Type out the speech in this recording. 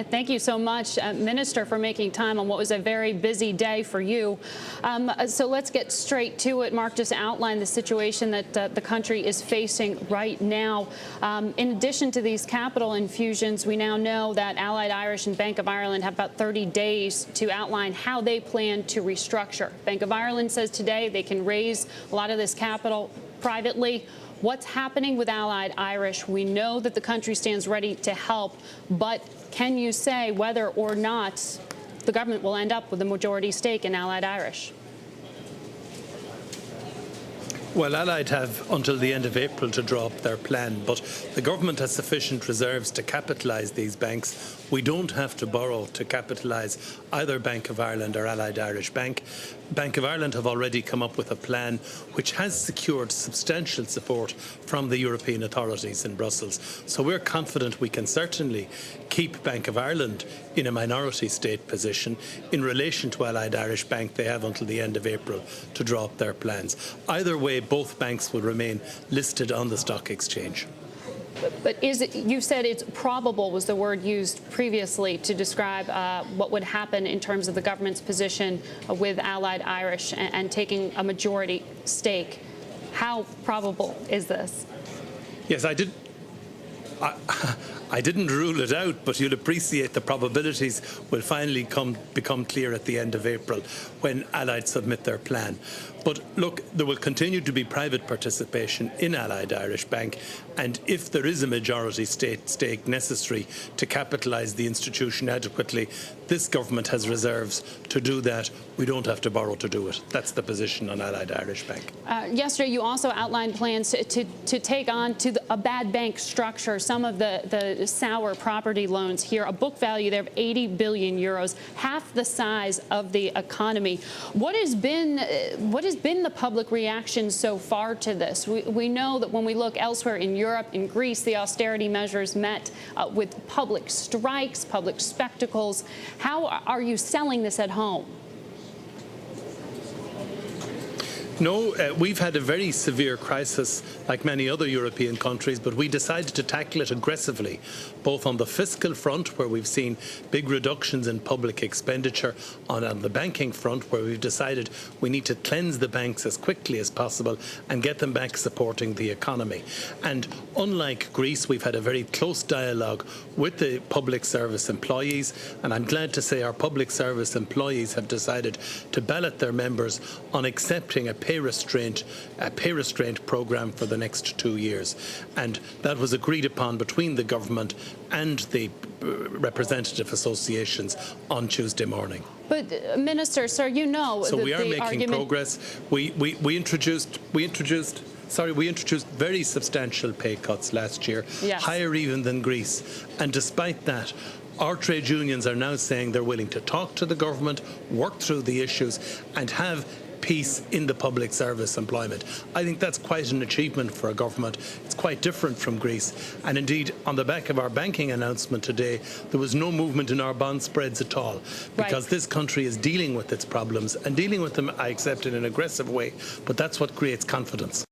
Thank you so much, Minister, for making time on what was a very busy day for you. So let's get straight to it. Mark just outlined the situation that the country is facing right now. In addition to these capital infusions, we now know that Allied Irish and Bank of Ireland have about 30 days to outline how they plan to restructure. Bank of Ireland says today they can raise a lot of this capital privately. What's happening with Allied Irish? We know that the country stands ready to help, but can you say whether or not the government will end up with a majority stake in Allied Irish? Well, Allied have until the end of April to draw up their plan, but the government has sufficient reserves to capitalise these banks. We don't have to borrow to capitalise either Bank of Ireland or Allied Irish Bank. Bank of Ireland have already come up with a plan which has secured substantial support from the European authorities in Brussels. So we're confident we can certainly keep Bank of Ireland in a minority state position. In relation to Allied Irish Bank, they have until the end of April to draw up their plans. Either way, both banks will remain listed on the stock exchange. But is it, you said it's probable was the word used previously to describe what would happen in terms of the government's position with Allied Irish and taking a majority stake. How probable is this? Yes, I didn't rule it out, but you'll appreciate the probabilities will finally become clear at the end of April when Allied submit their plan. But look, there will continue to be private participation in Allied Irish Bank, and if there is a majority stake necessary to capitalise the institution adequately, this government has reserves to do that. We don't have to borrow to do it. That's the position on Allied Irish Bank. Yesterday, you also outlined plans to take on a bad bank structure some of the sour property loans here, a book value there of 80 billion euros, half the size of the economy. What has been the public reaction so far to this? We know that when we look elsewhere in Europe, in Greece, the austerity measures met with public strikes, public spectacles. How are you selling this at home? No, we've had a very severe crisis like many other European countries, but we decided to tackle it aggressively, both on the fiscal front, where we've seen big reductions in public expenditure, on the banking front, where we've decided we need to cleanse the banks as quickly as possible and get them back supporting the economy. And unlike Greece, we've had a very close dialogue with the public service employees, and I'm glad to say our public service employees have decided to ballot their members on accepting a pay restraint programme for the next 2 years, and that was agreed upon between the government and the representative associations on Tuesday morning. But Minister, sir, you know, so we are making progress. We introduced very substantial pay cuts last year, yes, higher even than Greece, and despite that, our trade unions are now saying they're willing to talk to the government, work through the issues, and have peace in the public service employment. I think that's quite an achievement for a government. It's quite different from Greece. And indeed, on the back of our banking announcement today, there was no movement in our bond spreads at all, because this country is dealing with its problems and dealing with them, I accept, in an aggressive way. But that's what creates confidence.